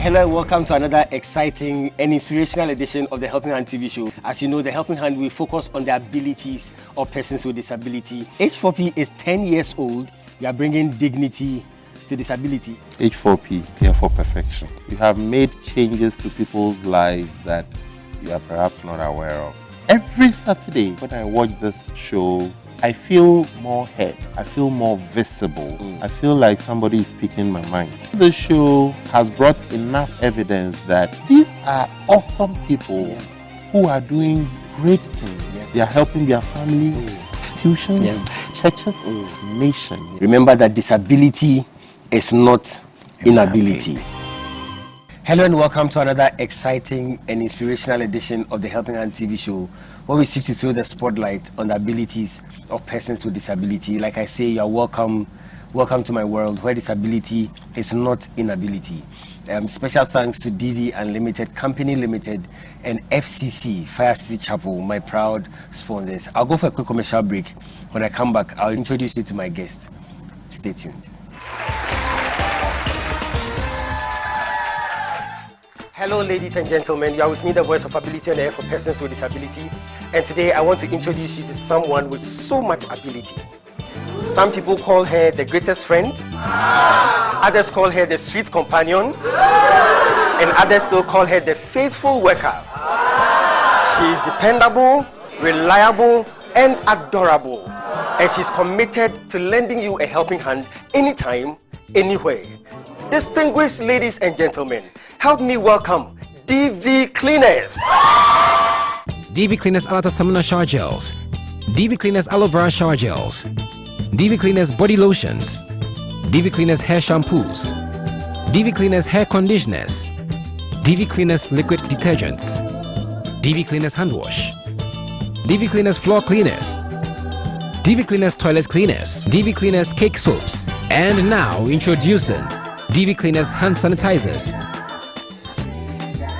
Hello and welcome to another exciting and inspirational edition of the Helping Hand TV show. As you know, the Helping Hand will focus on the abilities of persons with disability. H4P is 10 years old. We are bringing dignity to disability. H4P, here for perfection. You have made changes to people's lives that you are perhaps not aware of. Every Saturday when I watch this show, I feel more heard. I feel more visible. I feel like somebody is speaking my mind. The show has brought enough evidence that these are awesome people who are doing great things. They are helping their families, institutions, churches, nations. Remember that disability is not inability. Hello and welcome to another exciting and inspirational edition of the Helping Hand TV show, where we seek to throw the spotlight on the abilities of persons with disability. Like I say, you're welcome to my world where disability is not inability. Special thanks to DV Unlimited Company Limited and FCC Fire City Chapel, my proud sponsors. I'll go for a quick commercial break. When I come back, I'll introduce you to my guest. Stay tuned. Hello ladies and gentlemen, you are with me, the voice of ability on air for persons with disability, and today I want to introduce you to someone with so much ability. Some people call her the greatest friend, others call her the sweet companion, and others still call her the faithful worker. She is dependable, reliable, and adorable, and she's committed to lending you a helping hand anytime, anywhere. Distinguished ladies and gentlemen, help me welcome DV Cleaners. DV Cleaners Alata Samana Shower Gels, DV Cleaners Aloe Vera Shower Gels, DV Cleaners Body Lotions, DV Cleaners Hair Shampoos, DV Cleaners Hair Conditioners, DV Cleaners Liquid Detergents, DV Cleaners Hand Wash, DV Cleaners Floor Cleaners, DV Cleaners Toilet Cleaners, DV Cleaners Cake Soaps, and now introducing DV Cleaners Hand Sanitizers.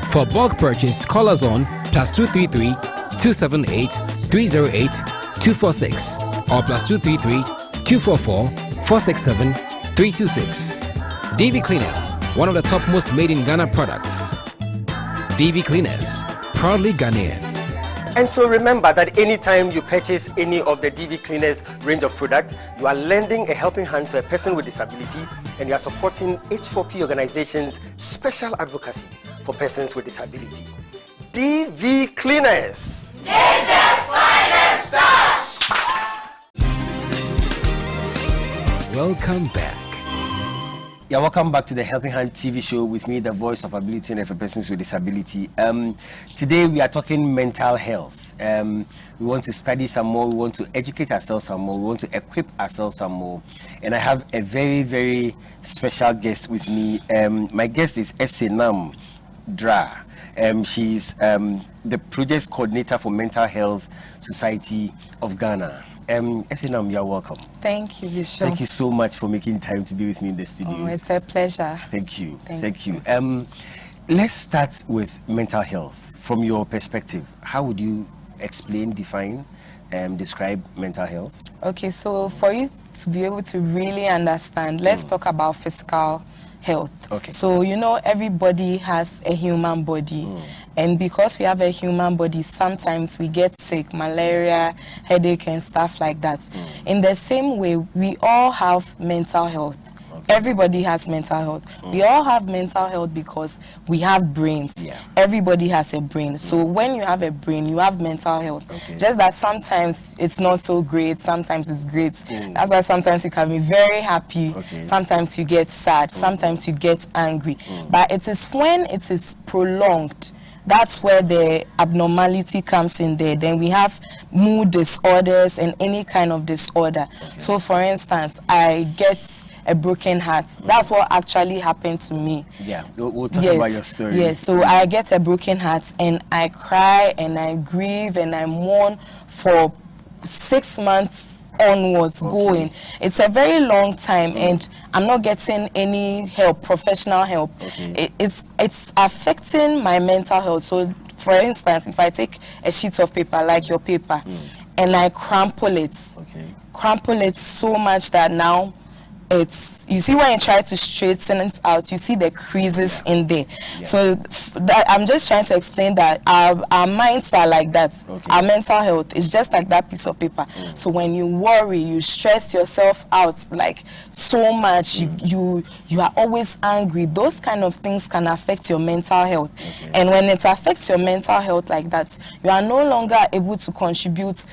For bulk purchase, call us on +233 278 308 246 or +233 244 467 326. DV Cleaners, one of the top most made in Ghana products. DV Cleaners, proudly Ghanaian. And so remember that anytime you purchase any of the DV Cleaners range of products, you are lending a helping hand to a person with disability, and you are supporting H4P organization's special advocacy for persons with disability. DV Cleaners, Nature's finest touch. Welcome back. Yeah, welcome back to the Helping Hand TV show with me, the voice of ability and for persons with disability. Today we are talking mental health. We want to study some more, we want to educate ourselves some more, we want to equip ourselves some more. And I have a very, very special guest with me. My guest is Asiseh Dra. She's the project coordinator for Mental Health Society of Ghana. Asiseh, you are welcome. Thank you, Bishop. Thank you so much for making time to be with me in the studio. Oh, it's a pleasure. Thank you. Thank you. you. Let's start with mental health. From your perspective, how would you explain, define, describe mental health? Okay, so for you to be able to really understand, let's talk about physical health. Okay. So, you know, everybody has a human body. And because we have a human body, sometimes we get sick, malaria, headache, and stuff like that. In the same way, we all have mental health. Everybody has mental health. We all have mental health because we have brains. Everybody has a brain. So when you have a brain, you have mental health. Just that sometimes it's not so great, sometimes it's great. That's why sometimes you can be very happy, sometimes you get sad, sometimes you get angry. But it is when it is prolonged, that's where the abnormality comes in there. Then we have mood disorders and any kind of disorder. So for instance, I get a broken heart. That's what actually happened to me. Yeah, we'll talk about your story. Yes, so I get a broken heart and I cry and I grieve and I mourn for 6 months onwards going. It's a very long time and I'm not getting any help, professional help. It's affecting my mental health. So for instance, if I take a sheet of paper like your paper and I crumple it so much that now it's, you see, when you try to straighten it out, you see the creases in there. So that, I'm just trying to explain that our minds are like that. Our mental health is just like that piece of paper. So when you worry, you stress yourself out like so much, you are always angry, those kind of things can affect your mental health. And when it affects your mental health like that, you are no longer able to contribute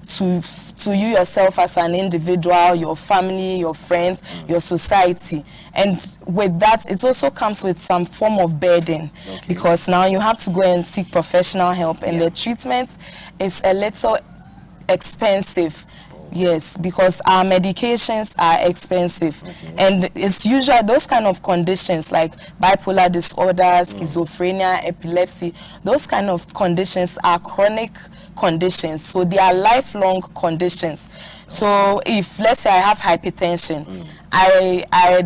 to you yourself as an individual, your family, your friends, your society. And with that, it also comes with some form of burden, because now you have to go and seek professional help, and the treatment is a little expensive. Yes, because our medications are expensive. And it's usually those kind of conditions like bipolar disorder, schizophrenia, epilepsy, those kind of conditions are chronic conditions. So they are lifelong conditions. So if, let's say I have hypertension,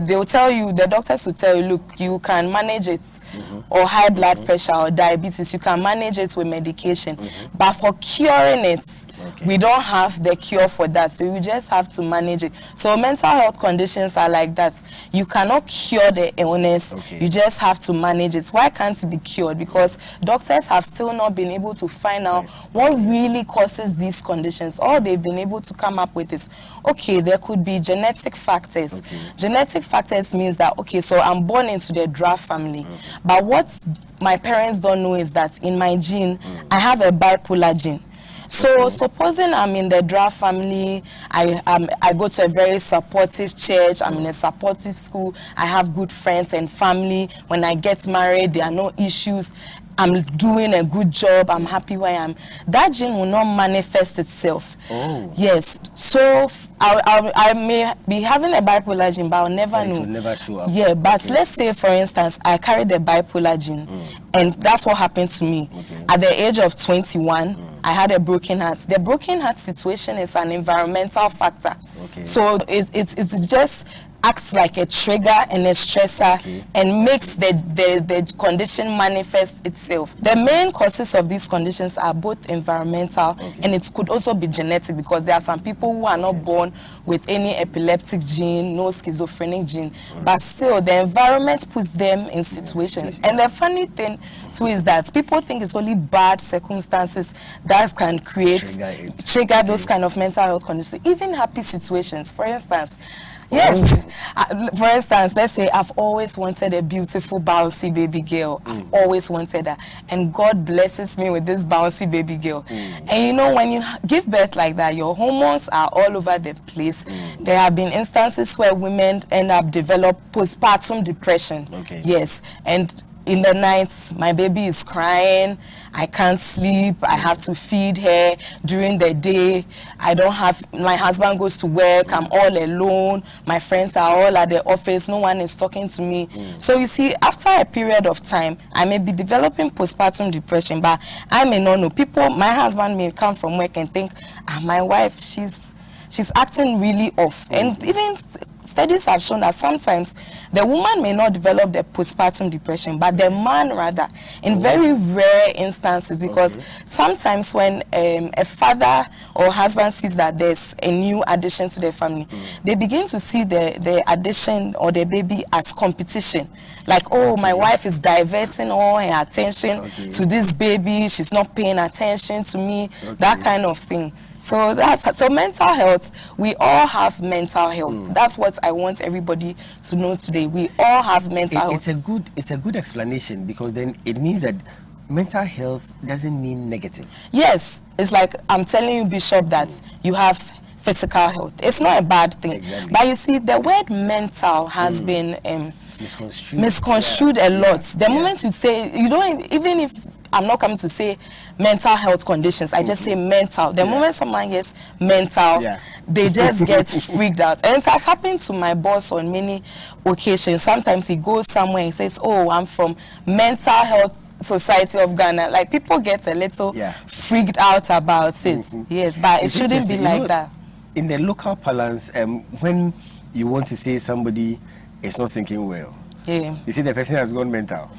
they'll tell you, the doctors will tell you, look, you can manage it, or high blood pressure or diabetes, you can manage it with medication. But for curing it, we don't have the cure for that, so you just have to manage it. So mental health conditions are like that. You cannot cure the illness, you just have to manage it. Why can't it be cured? Because doctors have still not been able to find out what really causes these conditions. All they've been able to come up with is, okay, there could be genetic factors. Genetic factors means that, okay, so I'm born into the draft family, but what my parents don't know is that in my gene, I have a bipolar gene. So supposing I'm in the draft family, I go to a very supportive church, I'm in a supportive school, I have good friends and family. When I get married, there are no issues. I'm doing a good job, I'm happy where I am. That gene will not manifest itself. Yes, so I may be having a bipolar gene, but I'll never know. It will never show up. Yeah, but let's say, for instance, I carry the bipolar gene, and that's what happened to me. At the age of 21, I had a broken heart. The broken heart situation is an environmental factor. So it's just acts like a trigger and a stressor and makes the condition manifest itself. The main causes of these conditions are both environmental and it could also be genetic, because there are some people who are not born with any epileptic gene, no schizophrenic gene, but still the environment puts them in situations. And the funny thing too is that people think it's only bad circumstances that can trigger those kind of mental health conditions. Even happy situations, for instance. Yes. For instance, let's say I've always wanted a beautiful, bouncy baby girl. I've always wanted that. And God blesses me with this bouncy baby girl. And you know, when you give birth like that, your hormones are all over the place. There have been instances where women end up developing postpartum depression. Yes. And in the nights, my baby is crying, I can't sleep, I have to feed her. During the day, I don't have, my husband goes to work, I'm all alone, my friends are all at the office, no one is talking to me. So you see, after a period of time, I may be developing postpartum depression, but I may not know. People, my husband may come from work and think, my wife, she's acting really off. And even studies have shown that sometimes the woman may not develop the postpartum depression, but the man rather, in very rare instances, because sometimes when a father or husband sees that there's a new addition to their family, they begin to see the addition or the baby as competition. Like, oh, my wife is diverting all her attention to this baby, she's not paying attention to me, that kind of thing. So so mental health, we all have mental health. That's what I want everybody to know today. We all have mental health. It's a good explanation, because then it means that mental health doesn't mean negative. Yes, it's like I'm telling you, Bishop, that you have physical health. It's not a bad thing. But you see, the word mental has been misconstrued a lot. The moment you say, you don't, even if I'm not coming to say mental health conditions, I just say mental. The moment someone gets mental, they just get freaked out. And it has happened to my boss on many occasions. Sometimes he goes somewhere and says, oh, I'm from Mental Health Society of Ghana. Like, people get a little freaked out about it. Yes, but it shouldn't be like that. In the local parlance, when you want to say somebody is not thinking well, you see the person has gone mental.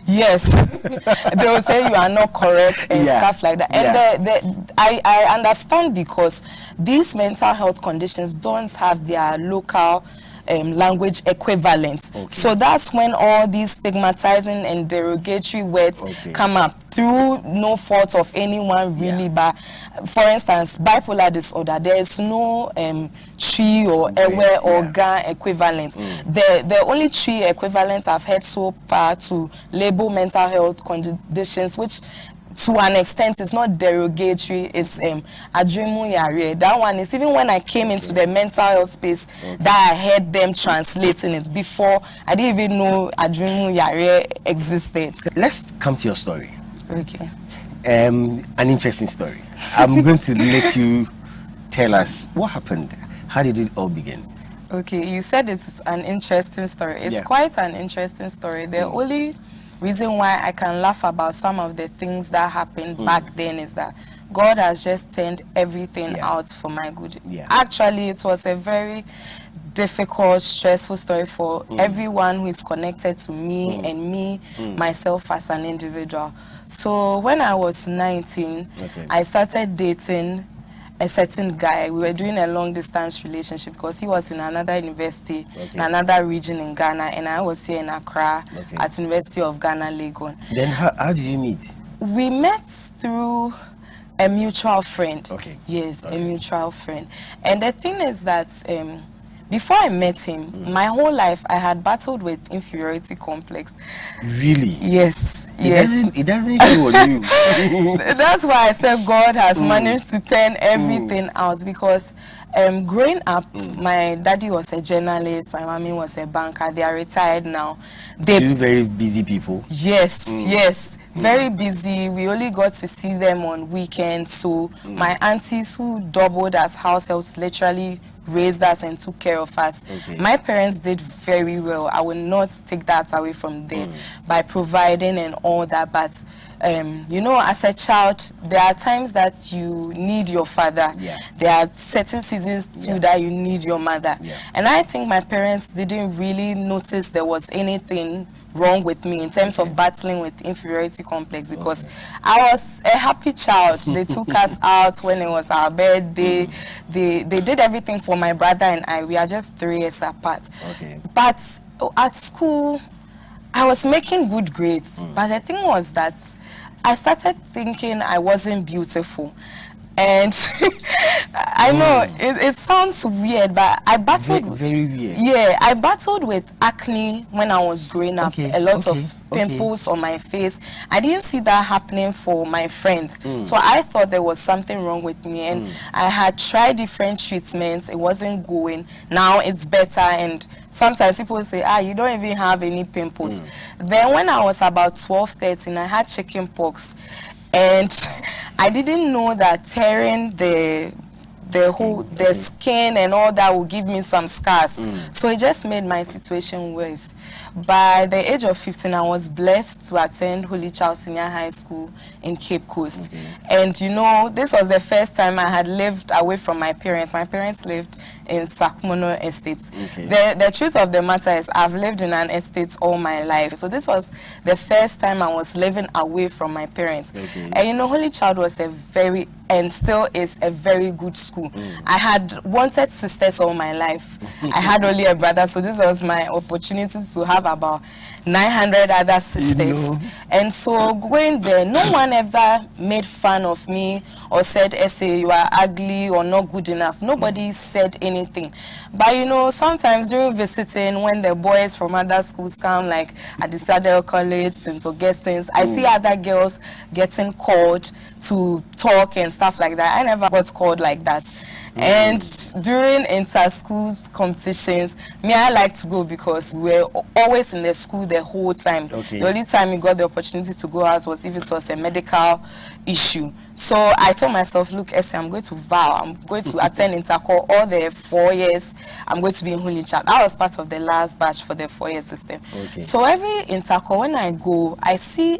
Yes, they will say you are not correct and stuff like that. And I understand, because these mental health conditions don't have their local language equivalent. Okay. So that's when all these stigmatizing and derogatory words come up through no fault of anyone really. But for instance, bipolar disorder, there is no tree or ewe or ga equivalent. The only tree equivalent I've heard so far to label mental health conditions, which to an extent is not derogatory, is adrimu yare. That one is, even when I came into the mental health space, that I heard them translating it. Before, I didn't even know adrimu yare existed. Let's come to your story. Okay. An interesting story. I'm going to let you tell us what happened. How did it all begin? Okay, you said it's an interesting story. It's quite an interesting story. The only reason why I can laugh about some of the things that happened back then is that God has just turned everything out for my good. Actually, it was a very difficult, stressful story for everyone who is connected to me and me, myself as an individual. So when I was 19, I started dating a certain guy. We were doing a long distance relationship because he was in another university in another region in Ghana, and I was here in Accra at University of Ghana, Legon. Then how did you meet? We met through a mutual friend. Yes, a mutual friend. And the thing is that before I met him, my whole life I had battled with inferiority complex. Really? Yes. It doesn't show on you. That's why I said God has managed to turn everything out, because growing up, my daddy was a journalist, my mommy was a banker. They are retired now. Two very busy people. Yes, yes. Very busy. We only got to see them on weekends. So my aunties, who doubled as house helps, literally raised us and took care of us. My parents did very well. I will not take that away from them by providing and all that. But you know, as a child, there are times that you need your father. There are certain seasons too that you need your mother. And I think my parents didn't really notice there was anything wrong with me in terms of battling with inferiority complex, because I was a happy child. They took us out when it was our birthday. They did everything for my brother and I. We are just 3 years apart. But at school, I was making good grades. But the thing was that I started thinking I wasn't beautiful. And I know it sounds weird, but I battled very weird. Yeah, I battled with acne when I was growing up. A lot of pimples on my face. I didn't see that happening for my friend. So I thought there was something wrong with me, and I had tried different treatments. It wasn't going. Now it's better, and sometimes people say, you don't even have any pimples. Then when I was about 12, 13, I had chicken pox. And I didn't know that tearing the skin and all that will give me some scars. So it just made my situation worse. By the age of 15, I was blessed to attend Holy Child Senior High School in Cape Coast. And you know, this was the first time I had lived away from my parents. My parents lived in Sakmono Estates. The truth of the matter is I've lived in an estate all my life. So this was the first time I was living away from my parents. And you know, Holy Child was a very, and still is a very good school. I had wanted sisters all my life. I had only a brother, so this was my opportunity to have about 900 other sisters. And so going there, no one ever made fun of me or said, Asiseh, you are ugly or not good enough. Nobody said anything. But you know, sometimes during visiting, when the boys from other schools come, like at the Adel College, St. Augustine's, I see other girls getting called to talk and stuff like that. I never got called like that. And during inter-school competitions, I like to go because we were always in the school the whole time. The only time you got the opportunity to go out was if it was a medical issue. So I told myself, look, Asiseh, I'm going to vow. I'm going to attend intercore all the 4 years. I'm going to be in Holy Child. That was part of the last batch for the 4-year system. So every intercore, when I go, I see...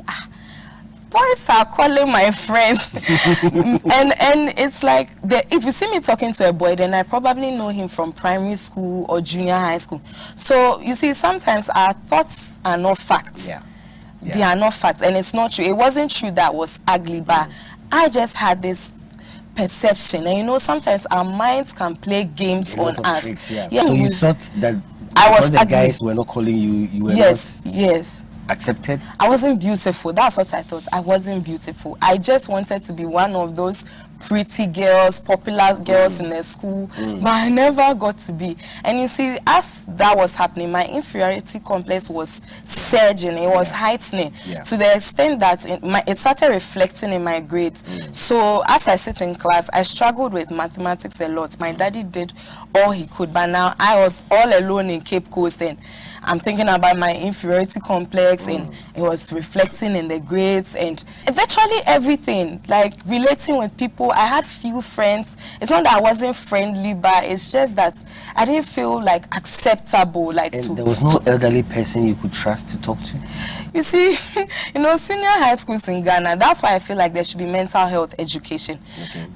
boys are calling my friends. and it's like, if you see me talking to a boy, then I probably know him from primary school or junior high school. So you see, sometimes our thoughts are not facts. They are not facts, and it's not true. It wasn't true that I was ugly, but I just had this perception. And you know, sometimes our minds can play games on us. So you thought that I was the ugly. guys were not calling you. You were yes, not yes. accepted. I wasn't beautiful. That's what I thought. I wasn't beautiful. I just wanted to be one of those pretty girls, popular girls in the school, but I never got to be. And you see, as that was happening, my inferiority complex was surging. It was heightening to the extent that it started reflecting in my grades. So as I sit in class, I struggled with mathematics a lot. My daddy did all he could, but now I was all alone in Cape Coast, and I'm thinking about my inferiority complex, and it was reflecting in the grades and virtually everything, like relating with people. I had few friends. It's not that I wasn't friendly, but it's just that I didn't feel like acceptable. Like, and there was no elderly person you could trust to talk to? You see, you know, senior high schools in Ghana, that's why I feel like there should be mental health education.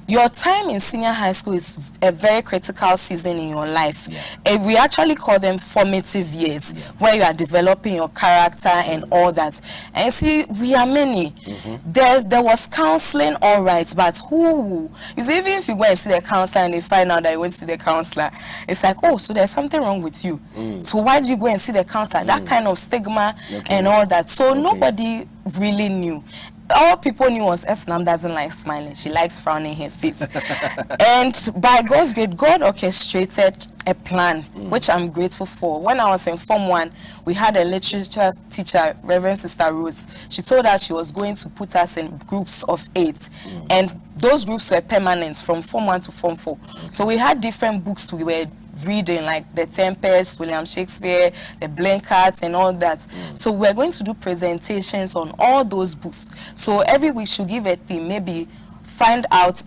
Your time in senior high school is a very critical season in your life. And we actually call them formative years, where you are developing your character and all that. And see, we are many. There was counseling, all right, but who? You see, even if you go and see the counselor and they find out that you went to see the counselor, it's like, oh, so there's something wrong with you. So why did you go and see the counselor? That kind of stigma and all that. So nobody really knew. All people knew was Esnam doesn't like smiling. She likes frowning her face. And by God's grace, God orchestrated a plan, which I'm grateful for. When I was in Form 1, we had a literature teacher, Reverend Sister Rose. She told us she was going to put us in groups of 8. And those groups were permanent from Form 1 to Form 4. So we had different books we were reading, like The Tempest, William Shakespeare, The Blancards, and all that. So we're going to do presentations on all those books. So every week should give a theme, maybe find out,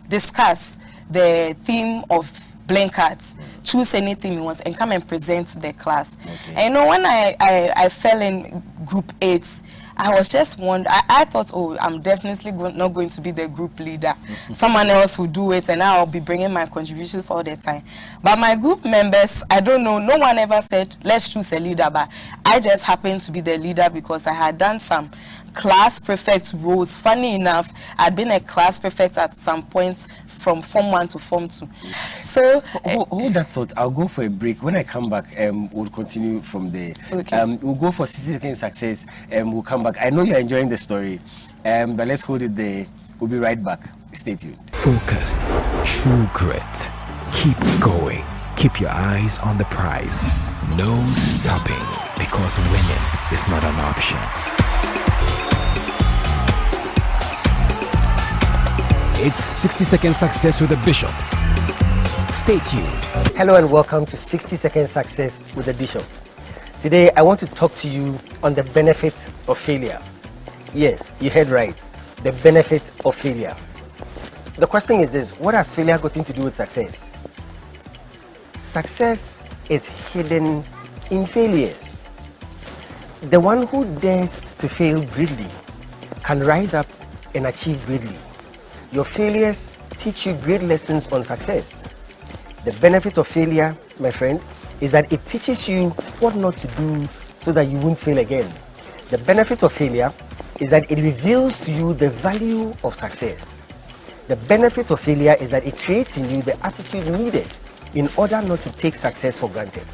discuss the theme of Blancards, choose anything you want, and come and present to the class. And you know, when I fell in group 8, I was just wondering, I thought, oh, I'm definitely not going to be the group leader. Someone else will do it, and I'll be bringing my contributions all the time. But my group members, I don't know, no one ever said, let's choose a leader, but I just happened to be the leader because I had done some class prefect roles. Funny enough, I'd been a class prefect at some points from Form 1 to Form 2. So hold that thought. I'll go for a break. When I come back, we'll continue from there. We'll go for 60 Seconds Success, and we'll come back. I know you're enjoying the story, but let's hold it there. We'll be right back. Stay tuned. Focus, true grit. Keep going. Keep your eyes on the prize. No stopping, because winning is not an option. It's 60 Second Success with the Bishop. Stay tuned. Hello and welcome to 60 Second Success with the Bishop. Today I want to talk to you on the benefit of failure. Yes, you heard right. The benefit of failure. The question is this: what has failure got to do with success? Success is hidden in failures. The one who dares to fail greatly can rise up and achieve greatly. Your failures teach you great lessons on success. The benefit of failure, my friend, is that it teaches you what not to do so that you won't fail again. The benefit of failure is that it reveals to you the value of success. The benefit of failure is that it creates in you the attitude needed in order not to take success for granted.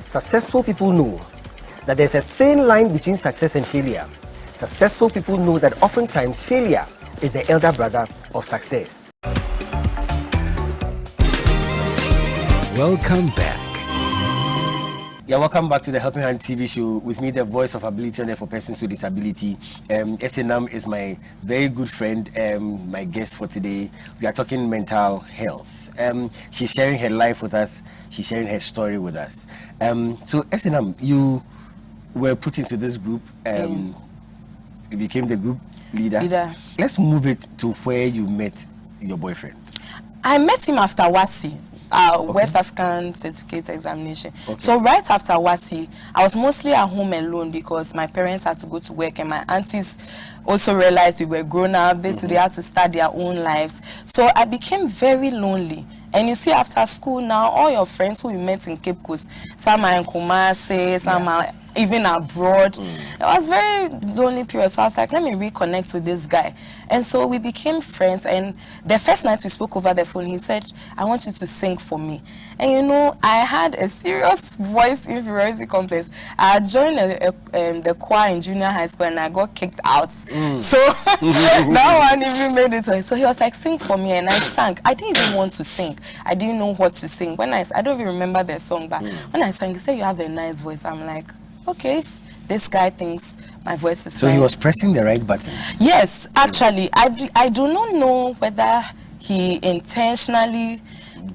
Successful people know that there's a thin line between success and failure. Successful people know that oftentimes failure is the elder brother of success. Welcome back. Yeah, welcome back to the Helping Hand TV show. With me, the voice of ability on air for persons with disability. Esenam is my very good friend, my guest for today. We are talking mental health. She's sharing her life with us. She's sharing her story with us. So Esenam, you were put into this group. You became the group leader. Let's move it to where you met your boyfriend. I met him after WASI, West African Certificate Examination. So right after WASI, I was mostly at home alone because my parents had to go to work and my aunties also realized we were grown up. They had to start their own lives. So I became very lonely. And you see, after school now, all your friends who you met in Cape Coast, some are in Kumasi, some are even abroad. It was very lonely period. So I was like, let me reconnect with this guy. And so we became friends. And the first night we spoke over the phone, he said, I want you to sing for me. And you know, I had a serious voice inferiority complex. I had joined the choir in junior high school and I got kicked out. So that one even made it. So he was like, sing for me, and I sang. I didn't even want to sing. I didn't know what to sing. When I don't even remember the song, but when I sang, he said, you have a nice voice. I'm like, okay, if this guy thinks my voice is fine. So he was pressing the right buttons? Yes, actually. I do not know whether he intentionally,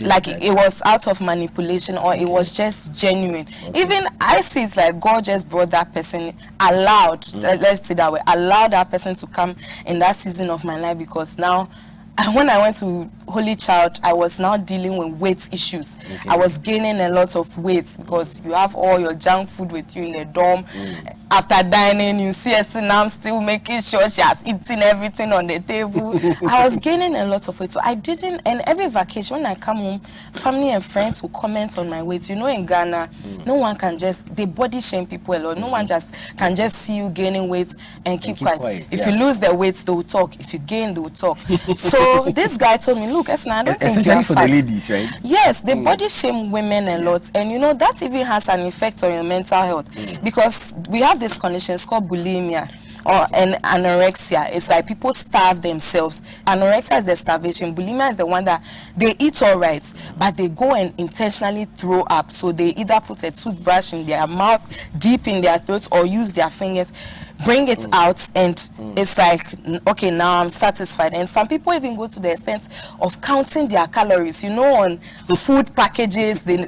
like it was out of manipulation or it was just genuine. Even I see it's like God just brought that person, allowed, let's say that way, allowed that person to come in that season of my life, because now when I went to Holy Child, I was now dealing with weight issues. I was gaining a lot of weight because you have all your junk food with you in the dorm. After dining, you see us now I'm still making sure she has eaten everything on the table. I was gaining a lot of weight. So I didn't, and every vacation when I come home, family and friends will comment on my weight. You know, in Ghana, no one can just, they body shame people a lot. No one can just see you gaining weight and keep quiet. If you lose the weight, they will talk. If you gain, they will talk. So this guy told me, look, Esna, I don't think you are for fat. The ladies, right? Yes, they body shame women a lot. And you know, that even has an effect on your mental health. Because we have this condition, it's called bulimia or anorexia. It's like people starve themselves. Anorexia is the starvation. Bulimia is the one that they eat all right, but they go and intentionally throw up. So they either put a toothbrush in their mouth, deep in their throats, or use their fingers, bring it out, and it's like, okay, now I'm satisfied. And some people even go to the extent of counting their calories. You know, on the food packages, they'll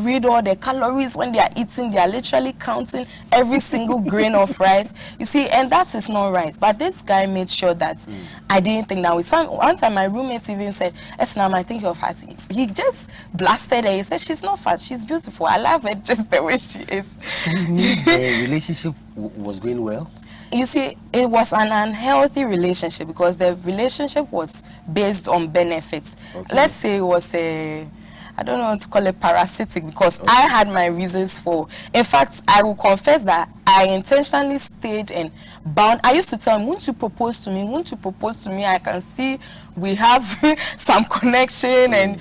read all the calories when they are eating. They are literally counting every single grain of rice. You see, and that is not right. But this guy made sure that I didn't think that way. One time my roommates even said, Esnam, I think you're fat. He just blasted her. He said, she's not fat, she's beautiful. I love her just the way she is. So the relationship was going well? You see, it was an unhealthy relationship because the relationship was based on benefits. Let's say it was I don't know what to call it, parasitic, because I had my reasons for. In fact, I will confess that I intentionally stayed and bound. I used to tell him, won't you propose to me? Won't you propose to me? I can see we have some connection and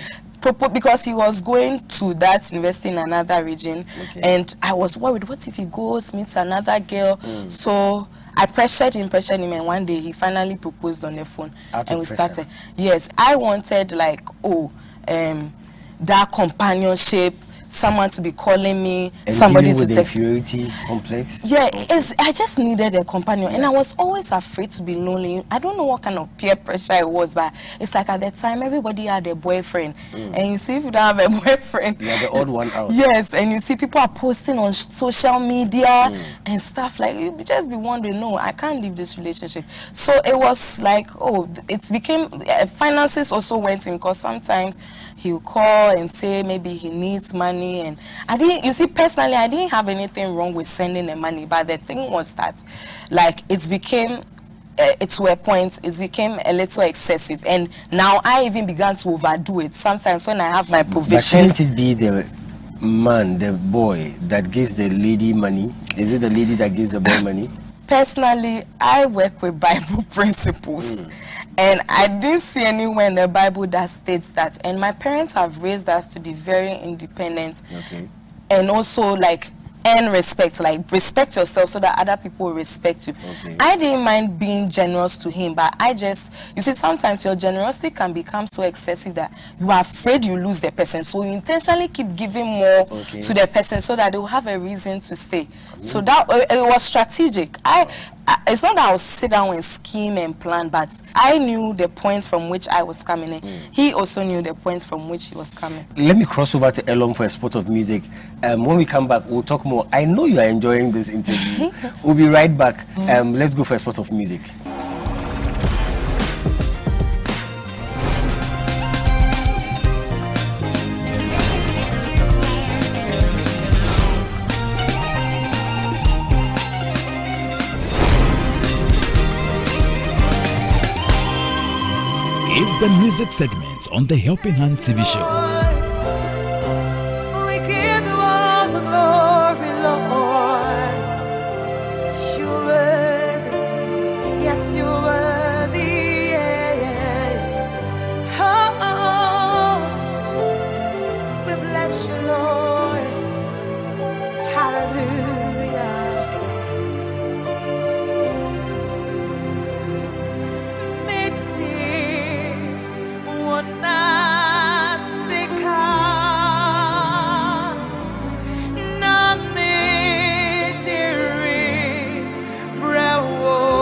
because he was going to that university in another region, and I was worried, what if he goes, meets another girl? So I pressured him, and one day he finally proposed on the phone, and we started. Yes, I wanted like, that companionship, someone to be calling me, and somebody to with text. Inferiority complex. Yeah, I just needed a companion, and I was always afraid to be lonely. I don't know what kind of peer pressure it was, but it's like at that time everybody had a boyfriend, and you see if you don't have a boyfriend, you're the odd one out. Yes, and you see people are posting on social media and stuff, like you just be wondering, no, I can't leave this relationship. So it was like, it became finances also went in, because sometimes he would call and say maybe he needs money, and I didn't, you see, personally I didn't have anything wrong with sending the money, but the thing was that like it became to a point, it became a little excessive, and now I even began to overdo it sometimes when I have my provisions. But shouldn't it be the man, the boy, that gives the lady money? Is it the lady that gives the boy money? Personally, I work with Bible principles, and I didn't see anywhere in the Bible that states that. And my parents have raised us to be very independent, and also like earn respect, like respect yourself so that other people will respect you. I didn't mind being generous to him, but I just, you see, sometimes your generosity can become so excessive that you are afraid you lose the person, so you intentionally keep giving more to the person so that they will have a reason to stay. So that it was strategic. It's not that I would sit down and scheme and plan, but I knew the points from which I was coming in. He also knew the points from which he was coming. Let me cross over to Elorm for a spot of music. When we come back, we'll talk more. I know you are enjoying this interview. We'll be right back. Let's go for a spot of music. Is the music segment on the Helping Hand TV show. We give you all the glory, Lord. bless you, Lord. Hallelujah. Miti wanasika na midiri brewo.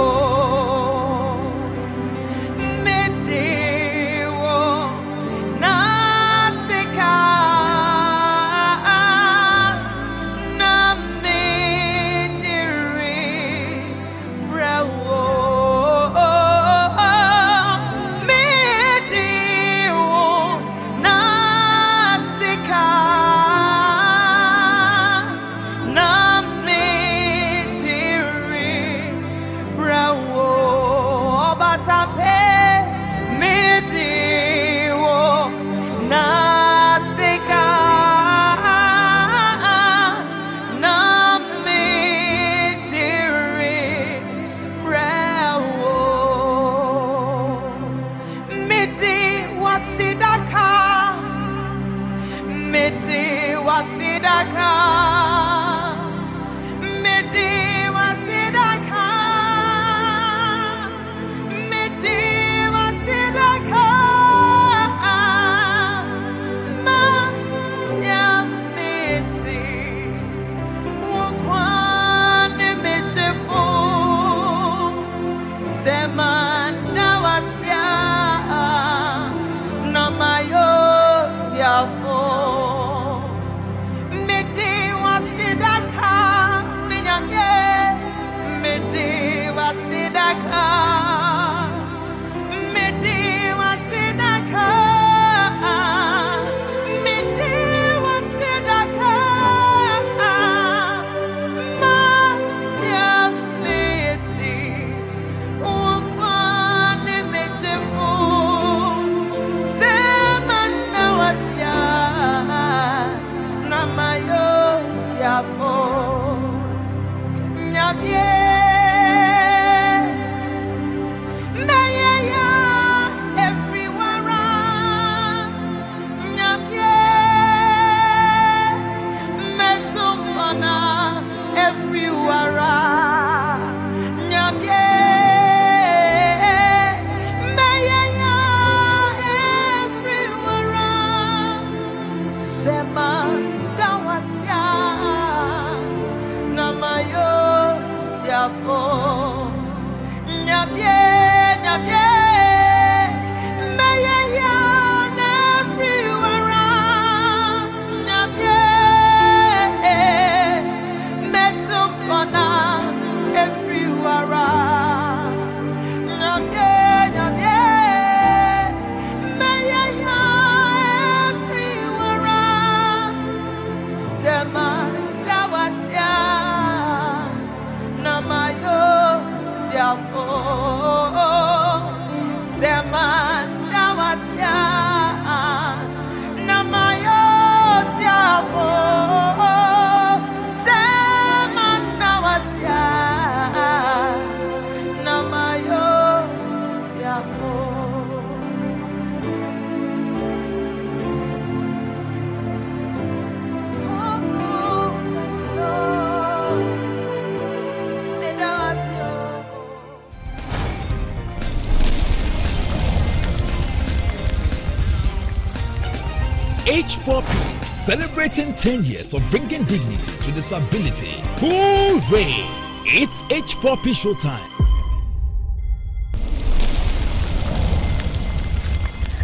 H4P, celebrating 10 years of bringing dignity to disability. Hooray! It's H4P Show Time.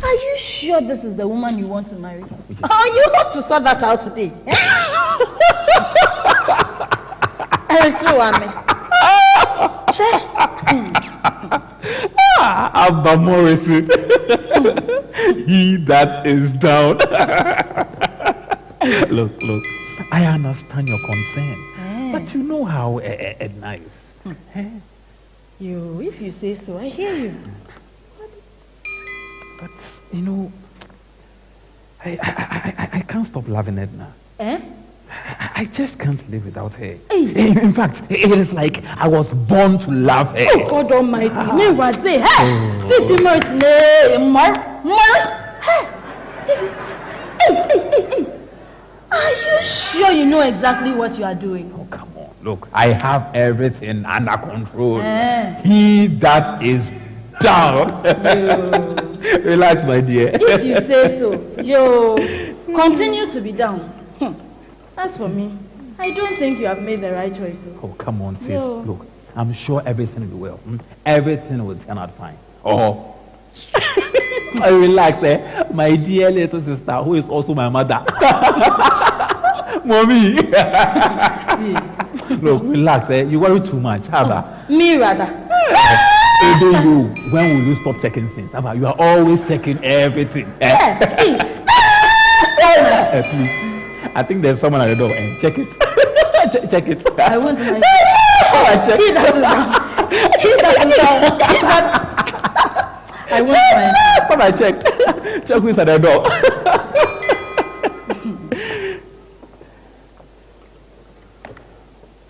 Are you sure this is the woman you want to marry? Oh, you hope to sort that out today. Abba Morrison. He that is down. Look, I understand your concern, but you know how Edna is. If you say so, I hear you. But you know, I can't stop loving Edna. I just can't live without her. In fact, it is like I was born to love her. Oh, God Almighty. Me was say, hey, know exactly what you are doing. Oh, come on. Look, I have everything under control. He that is down. Relax, my dear. If you say so, yo, continue to be down. As for me, I don't think you have made the right choice. Oh, come on, sis. Look, I'm sure everything will be well. Everything will turn out fine. Oh. Relax, my dear little sister, who is also my mother. Mommy. Look, relax, you worry too much. Me rather. When will you stop checking things? You are always checking everything. Please. I think there's someone at the door. Check it. check it. I want my... check. He doesn't know. I want my... Stop, I checked. Check who's at the door.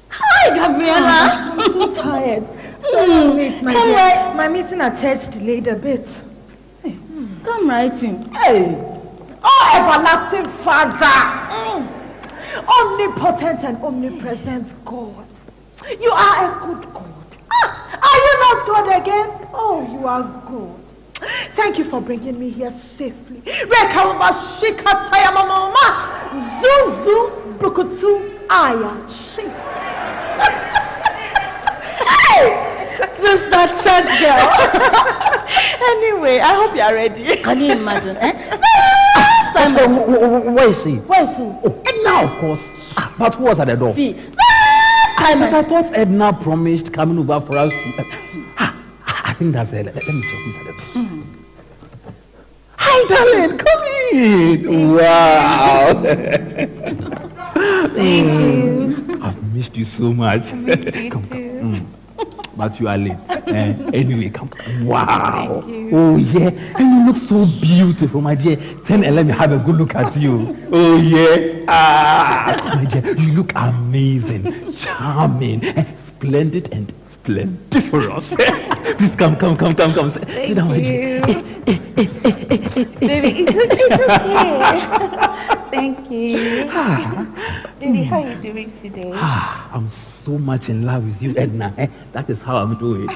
Hi, Gabriella. I'm so tired. So late, my dear. Right. My meeting at church delayed a bit. Hey, come right in. Hey. Oh, everlasting Father. Omnipotent and omnipresent God. You are a good God. Are you not God again? Oh, you are good. Thank you for bringing me here safely. Zuzu Brukutu Aya Shik. Sister church girl. Anyway, I hope you are ready. Can you imagine? Where is she? Where is who? Edna, of course. But who was at the door? But I thought Edna promised coming over for us to... I think that's it. Let me check who's at the door. Hi, darling. Come in. Wow. Thank you. I've missed you so much. Come. But you are late. Anyway, come. Wow. Oh, yeah. And you look so beautiful, my dear. And let me have a good look at you. Oh, yeah. My dear, you look amazing, charming, splendid, and splendiferous. Please come. Sit down, my dear. Baby, it's okay. Thank you. Baby, how are you doing today? I'm so much in love with you, Edna. That is how I'm doing.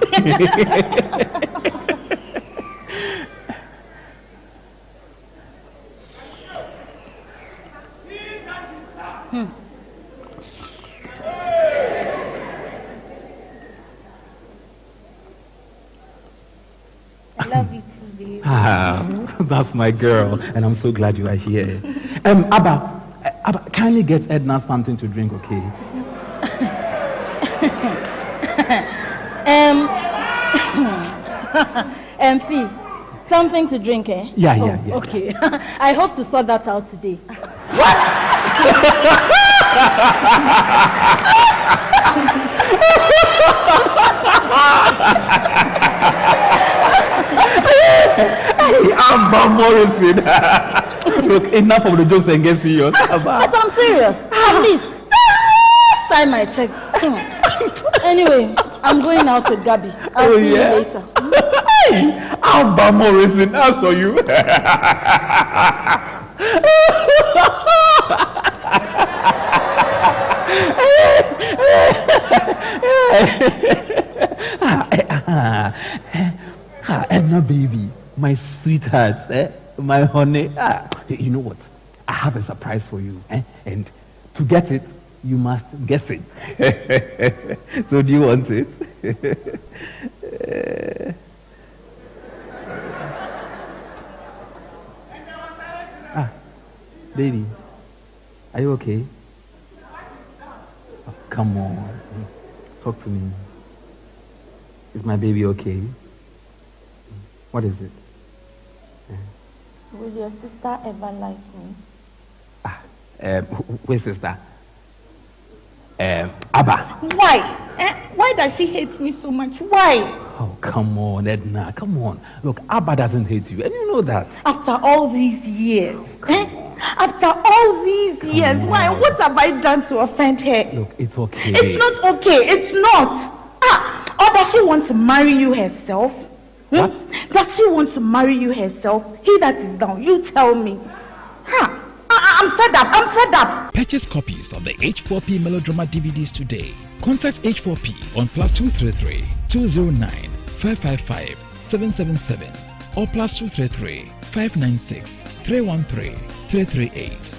I love you too, baby. That's my girl, and I'm so glad you are here. Abba, kindly get Edna something to drink, okay? Fee, something to drink, eh? Yeah. Okay. I hope to sort that out today. What? Hey, Amber Morrison. Look, enough of the jokes and get serious. But I'm serious. At least, last time I checked. Anyway, I'm going out with Gabby. I'll see you later. Hey, Amber Morrison, as for you. Edna, baby, my sweetheart, my honey. You know what? I have a surprise for you, and to get it, you must guess it. So do you want it? Baby, are you okay? Oh, come on, talk to me. Is my baby okay? What is it? Will your sister ever like me? Which sister? Abba. Why? Why does she hate me so much? Why? Oh, come on, Edna, come on. Look, Abba doesn't hate you, and you know that. After all these years, After all these years, why? What have I done to offend her? Look, it's okay. It's not okay. It's not. Or does she want to marry you herself? What? Does she want to marry you herself? He that is down, you tell me. I'm fed up. I'm fed up. Purchase copies of the H4P melodrama DVDs today. Contact H4P on +233 209 555 777 or +233 596 313 338.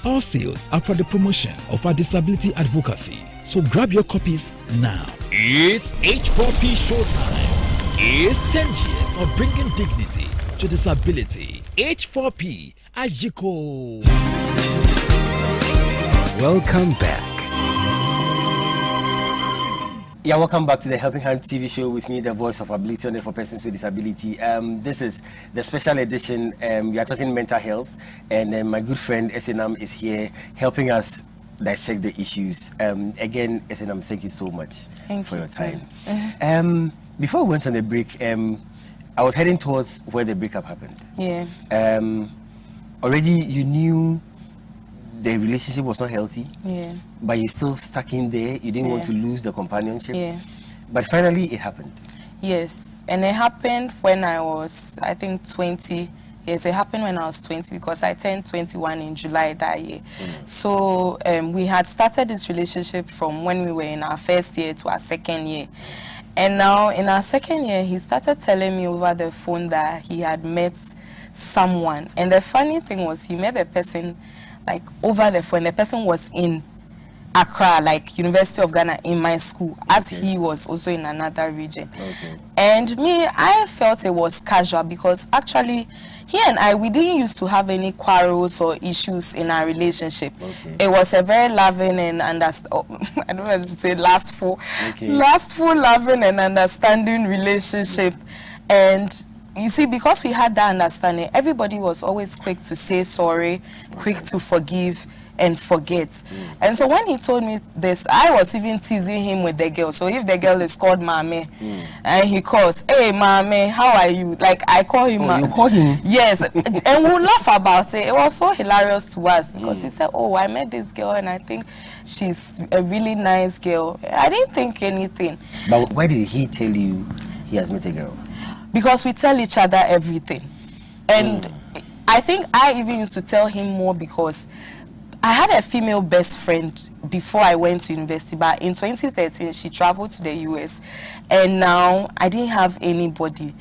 All sales are for the promotion of our disability advocacy. So grab your copies now. It's H4P Show Time. It's 10 years of bringing dignity to disability. H4P Ajiko. Welcome back. Yeah, welcome back to the Helping Hand TV show with me, the voice of ability only for persons with disability. This is the special edition. We are talking mental health, and my good friend Esenam is here helping us dissect the issues. Again, Esenam, thank you so much for your time. Before we went on the break, I was heading towards where the breakup happened. Yeah. Already you knew the relationship was not healthy. Yeah. But you still stuck in there. You didn't want to lose the companionship. Yeah. But finally, it happened. Yes, and it happened when I was, I think, 20. Yes, it happened when I was 20 because I turned 21 in July that year. So we had started this relationship from when we were in our first year to our second year. And now in our second year, he started telling me over the phone that he had met someone. And the funny thing was he met the person like over the phone. The person was in Accra, like University of Ghana, in my school, as he was also in another region. And me, I felt it was casual because actually he and I, we didn't used to have any quarrels or issues in our relationship. It was a very loving and I don't know how to say lastful loving and understanding relationship. And you see, because we had that understanding, everybody was always quick to say sorry, quick to forgive and forget. And so when he told me this, I was even teasing him with the girl. So if the girl is called Mame, and he calls, hey Mame, how are you? Like I call him. You call him? Yes, and we laugh about it. It was so hilarious to us because he said, oh, I met this girl and I think she's a really nice girl. I didn't think anything. But why did he tell you he has met a girl? Because we tell each other everything. And I think I even used to tell him more because I had a female best friend before I went to university, but in 2013 she traveled to the US, and now I didn't have anybody.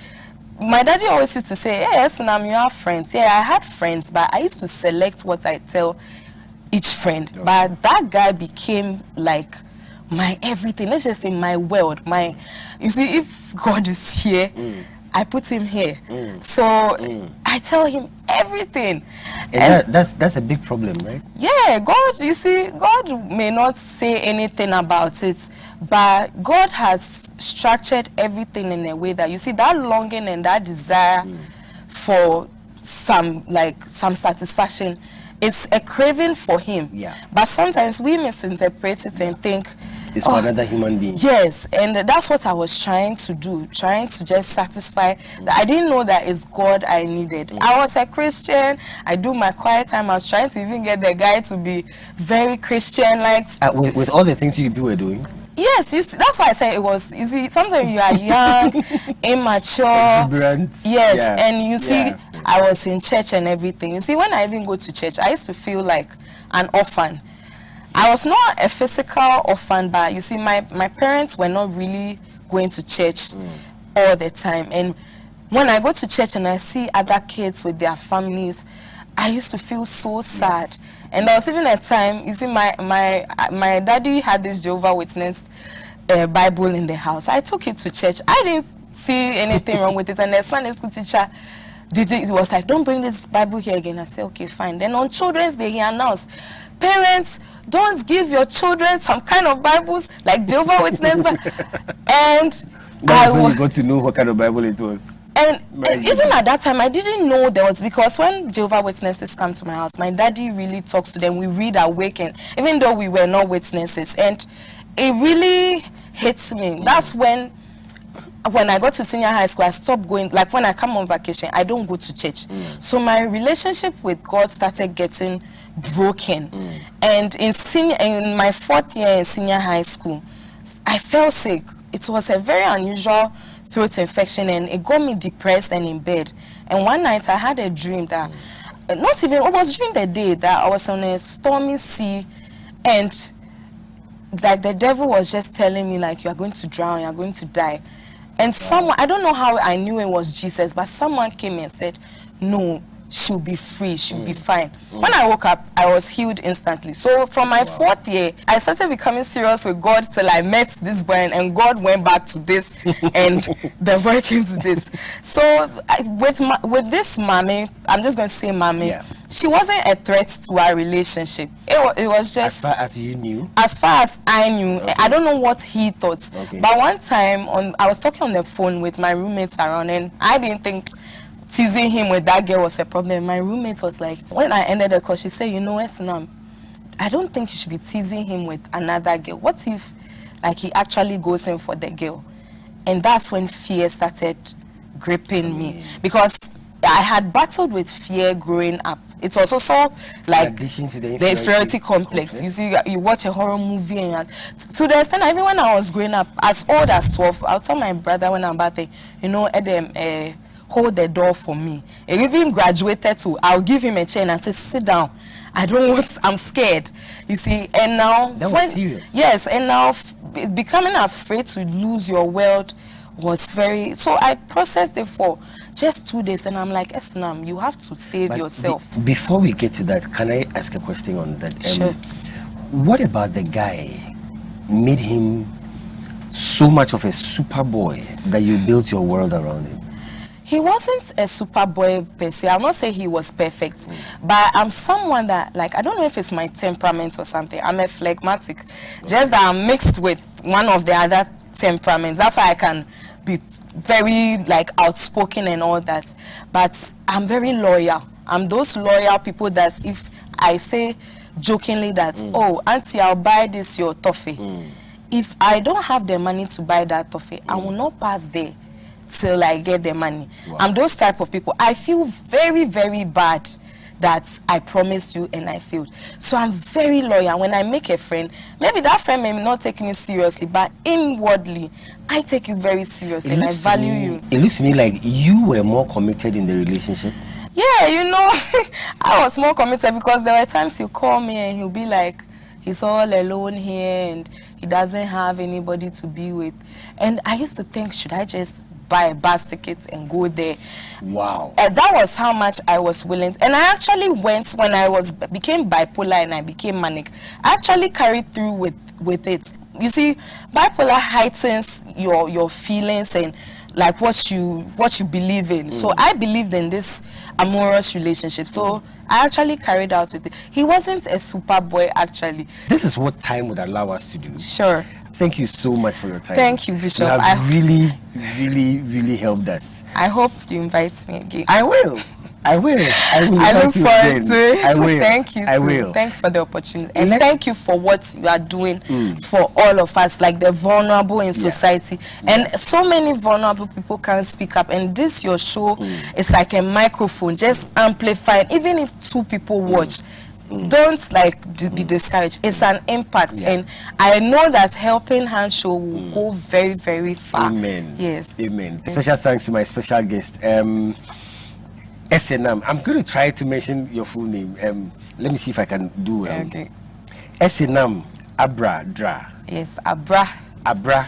My daddy always used to say, yes, now you have friends. Yeah, I had friends, but I used to select what I tell each friend. But that guy became like my everything. Let's just say my world. You see, if God is here, I put him here. So I tell him everything. And that's a big problem, right? Yeah, God, you see, God may not say anything about it, but God has structured everything in a way that, you see, that longing and that desire for some satisfaction, it's a craving for him. Yeah. But sometimes we misinterpret it and think, it's for another human being. Yes, and that's what I was trying to do, trying to just satisfy. I didn't know that it's God I needed. I was a Christian. I do my quiet time. I was trying to even get the guy to be very Christian, like with all the things you were doing. Yes, you see, that's why I say it was. You see, sometimes you are young, immature, exuberant. Yes, yeah. And you see, I was in church and everything. You see, when I even go to church, I used to feel like an orphan. I was not a physical orphan, but you see, my parents were not really going to church all the time. And when I go to church and I see other kids with their families, I used to feel so sad. And there was even a time, you see, my daddy had this Jehovah's Witness Bible in the house. I took it to church. I didn't see anything wrong with it. And the Sunday school teacher was like, don't bring this Bible here again. I said, okay, fine. Then on Children's Day, he announced, parents, don't give your children some kind of Bibles like Jehovah's Witness. And that's when you got to know what kind of Bible it was. And even at that time, I didn't know there was, because when Jehovah's Witnesses come to my house, my daddy really talks to them. We read Awaken, even though we were not witnesses. And it really hits me. That's when I got to senior high school, I stopped going. Like when I come on vacation, I don't go to church. So my relationship with God started getting broken. And in my 4th year in senior high school, I fell sick. It was a very unusual throat infection, and it got me depressed and in bed. And one night I had a dream that not even, it was during the day that I was on a stormy sea, and like the devil was just telling me like, you are going to drown, you are going to die. And someone, I don't know how I knew it was Jesus, but someone came and said, no, she'll be free, she'll be fine. When I woke up, I was healed instantly. So from my 4th year, I started becoming serious with God till I met this boy, and God went back to this, and the boy came to this. So with this mommy, I'm just going to say mommy, she wasn't a threat to our relationship. It was just... As far as you knew? As far as I knew. Okay. I don't know what he thought. Okay. But one time, I was talking on the phone with my roommates around, and I didn't think teasing him with that girl was a problem. My roommate was like, when I ended the call, she said, you know, Esinam, I don't think you should be teasing him with another girl. What if, like, he actually goes in for the girl? And that's when fear started gripping me, because I had battled with fear growing up. It's also so like the inferiority complex. Okay. You see, you watch a horror movie, and to the extent, even when I was growing up, as old as 12, I'll tell my brother when I'm about there, you know, hold the door for me. And even graduated to, I'll give him a chair and say, sit down. I don't want, I'm scared. You see, and now... That was serious. Yes, and now becoming afraid to lose your world was very... So I processed it for just 2 days, and I'm like, Esinam, you have to save yourself. Before we get to that, can I ask a question on that? Sure. What about the guy made him so much of a super boy that you built your world around him? He wasn't a super boy per se. I'll not say he was perfect, but I'm someone that, like, I don't know if it's my temperament or something. I'm a phlegmatic. Okay. Just that I'm mixed with one of the other temperaments. That's why I can be very, like, outspoken and all that. But I'm very loyal. I'm those loyal people that if I say jokingly that, oh, auntie, I'll buy this, your toffee. If I don't have the money to buy that toffee, I will not pass there till I get the money. Wow. I'm those type of people. I feel very, very bad that I promised you and I failed. So I'm very loyal. When I make a friend, maybe that friend may not take me seriously, but inwardly, I take you very seriously and I value you. It looks to me like you were more committed in the relationship. Yeah, you know, I was more committed because there were times he'll call me and he'll be like, he's all alone here and he doesn't have anybody to be with. And I used to think, should I just buy a bus ticket and go there? Wow. And that was how much I was willing. And I actually went, when I became bipolar and I became manic, I actually carried through with it. You see, bipolar heightens your feelings and like what you believe in. So I believed in this amorous relationship. So I actually carried out with it. He wasn't a super boy, actually. This is what time would allow us to do. Sure. Thank you so much for your time. Thank you, Bishop. You have really, really, really helped us. I hope you invite me again. I will. I will. I look forward to it. I will. Thank you. I will. Thank you for the opportunity. And thank you for what you are doing for all of us, like the vulnerable in society. And so many vulnerable people can't speak up. And this, your show, is like a microphone, just amplified. Even if 2 people watch, don't be discouraged. It's an impact. And I know that Helping Hand Show will go very, very far. Amen. Yes. Amen. Special thanks to my special guest. Esinam, I'm going to try to mention your full name. Let me see if I can do it. Okay. Esinam Abra Dra. Yes, Abra. Abra.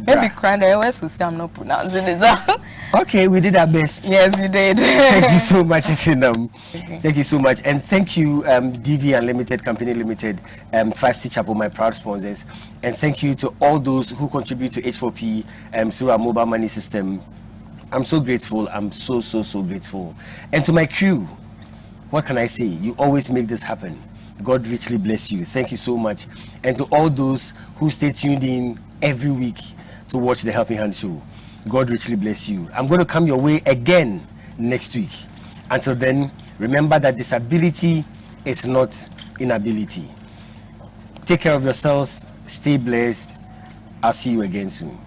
Maybe crying. I always will say I'm not pronouncing it. Okay, we did our best. Yes, you did. Thank you so much, Esinam. Okay. Thank you so much. And thank you, DV Unlimited Company Limited, Fast Chapel, my proud sponsors. And thank you to all those who contribute to H4P through our mobile money system. I'm so grateful. I'm so grateful. And to my crew, what can I say? You always make this happen. God richly bless you. Thank you so much. And to all those who stay tuned in every week to watch the Helping Hand Show, God richly bless you. I'm going to come your way again next week. Until then, remember that disability is not inability. Take care of yourselves. Stay blessed. I'll see you again soon.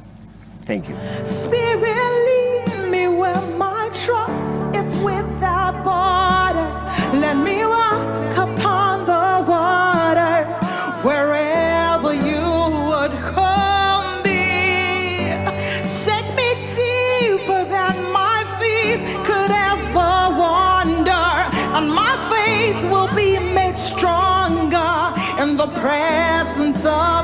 Thank you. Spirit, lead me where my trust is without borders. Let me walk upon the waters wherever you would call me. Take me deeper than my feet could ever wander, and my the presence of